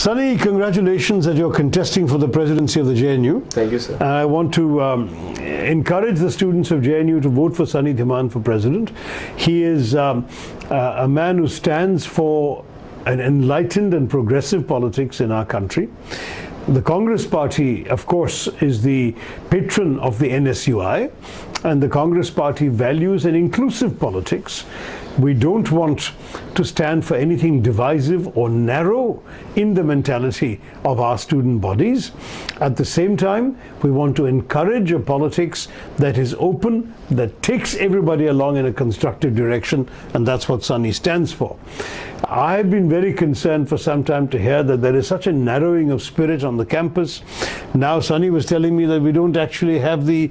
Sunny, congratulations that you're contesting for the presidency of the JNU. Thank you, sir. And I want to encourage the students of JNU to vote for Sunny Dhiman for president. He is a man who stands for an enlightened and progressive politics in our country. The Congress Party, of course, is the patron of the NSUI, and the Congress Party values an inclusive politics. We don't want to stand for anything divisive or narrow in the mentality of our student bodies. At the same time, we want to encourage a politics that is open, that takes everybody along in a constructive direction, and that's what Sunny stands for. I've been very concerned for some time to hear that there is such a narrowing of spirit on the campus. Now Sunny was telling me that we don't actually have the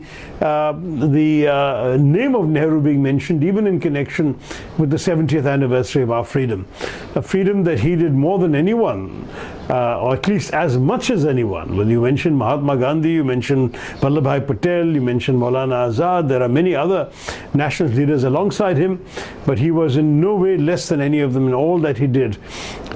name of Nehru being mentioned even in connection with the 70th anniversary of our freedom. A freedom that he did more than anyone, or at least as much as anyone. When you mention Mahatma Gandhi, you mention Vallabhbhai Patel, you mention Maulana Azad, there are many other national leaders alongside him, but he was in no way less than any of them in all that he did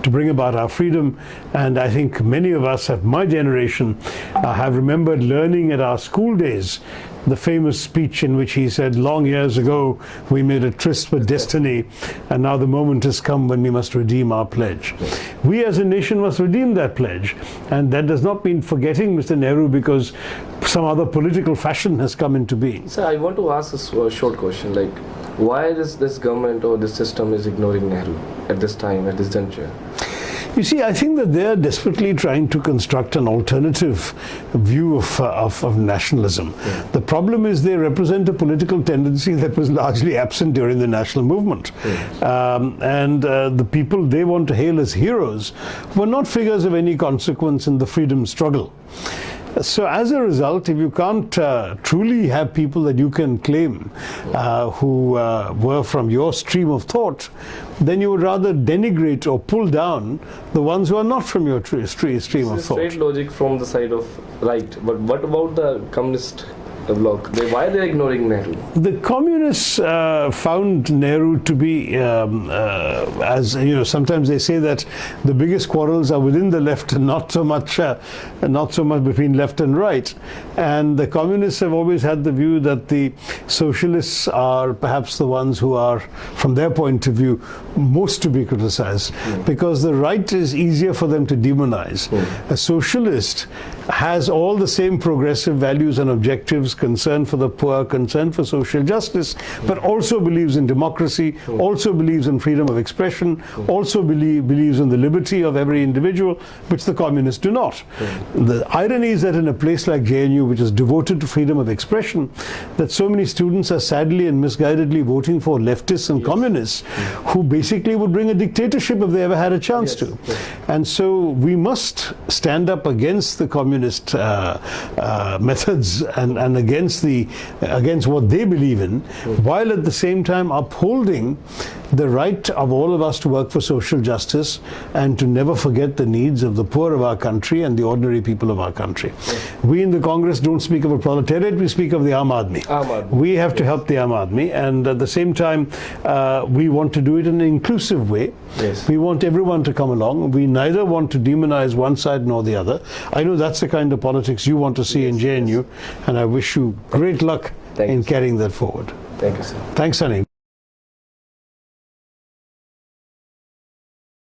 to bring about our freedom. And I think many of us of my generation have remembered learning at our school days the famous speech in which he said, long years ago we made a tryst with destiny, and now the moment has come when we must redeem our pledge. We as a nation must redeem that pledge, and that does not mean forgetting Mr. Nehru because some other political fashion has come into being. Sir, I want to ask a short question, like why this government or this system is ignoring Nehru at this time, at this juncture? You see, I think that they are desperately trying to construct an alternative view of nationalism. Yeah. The problem is they represent a political tendency that was largely absent during the national movement. Yeah. The people they want to hail as heroes were not figures of any consequence in the freedom struggle. So as a result, if you can't truly have people that you can claim who were from your stream of thought, then you would rather denigrate or pull down the ones who are not from your stream of thought. Straight logic from the side of right, but what about the communist bloc? Why are they ignoring Nehru? The communists found Nehru to be, as you know, sometimes they say that the biggest quarrels are within the left and not so much between left and right. And the communists have always had the view that the socialists are perhaps the ones who are, from their point of view, most to be criticized, because the right is easier for them to demonize. A socialist has all the same progressive values and objectives, concern for the poor, concern for social justice, but also believes in democracy, also believes in freedom of expression, also believes in the liberty of every individual, which the communists do not. The irony is that in a place like JNU, which is devoted to freedom of expression, that so many students are sadly and misguidedly voting for leftists and communists who basically would bring a dictatorship if they ever had a chance to. And so we must stand up against the communist methods and against what they believe in, while at the same time upholding the right of all of us to work for social justice and to never forget the needs of the poor of our country and the ordinary people of our country. We in the Congress don't speak of a proletariat, we speak of the Aam Aadmi. We have to help the Aam Aadmi, and at the same time we want to do it in an inclusive way. We want everyone to come along. We neither want to demonize one side nor the other. I know that's the kind of politics you want to see in JNU, and I wish you great luck in carrying that forward. Thank you, sir. Thanks, Sunny.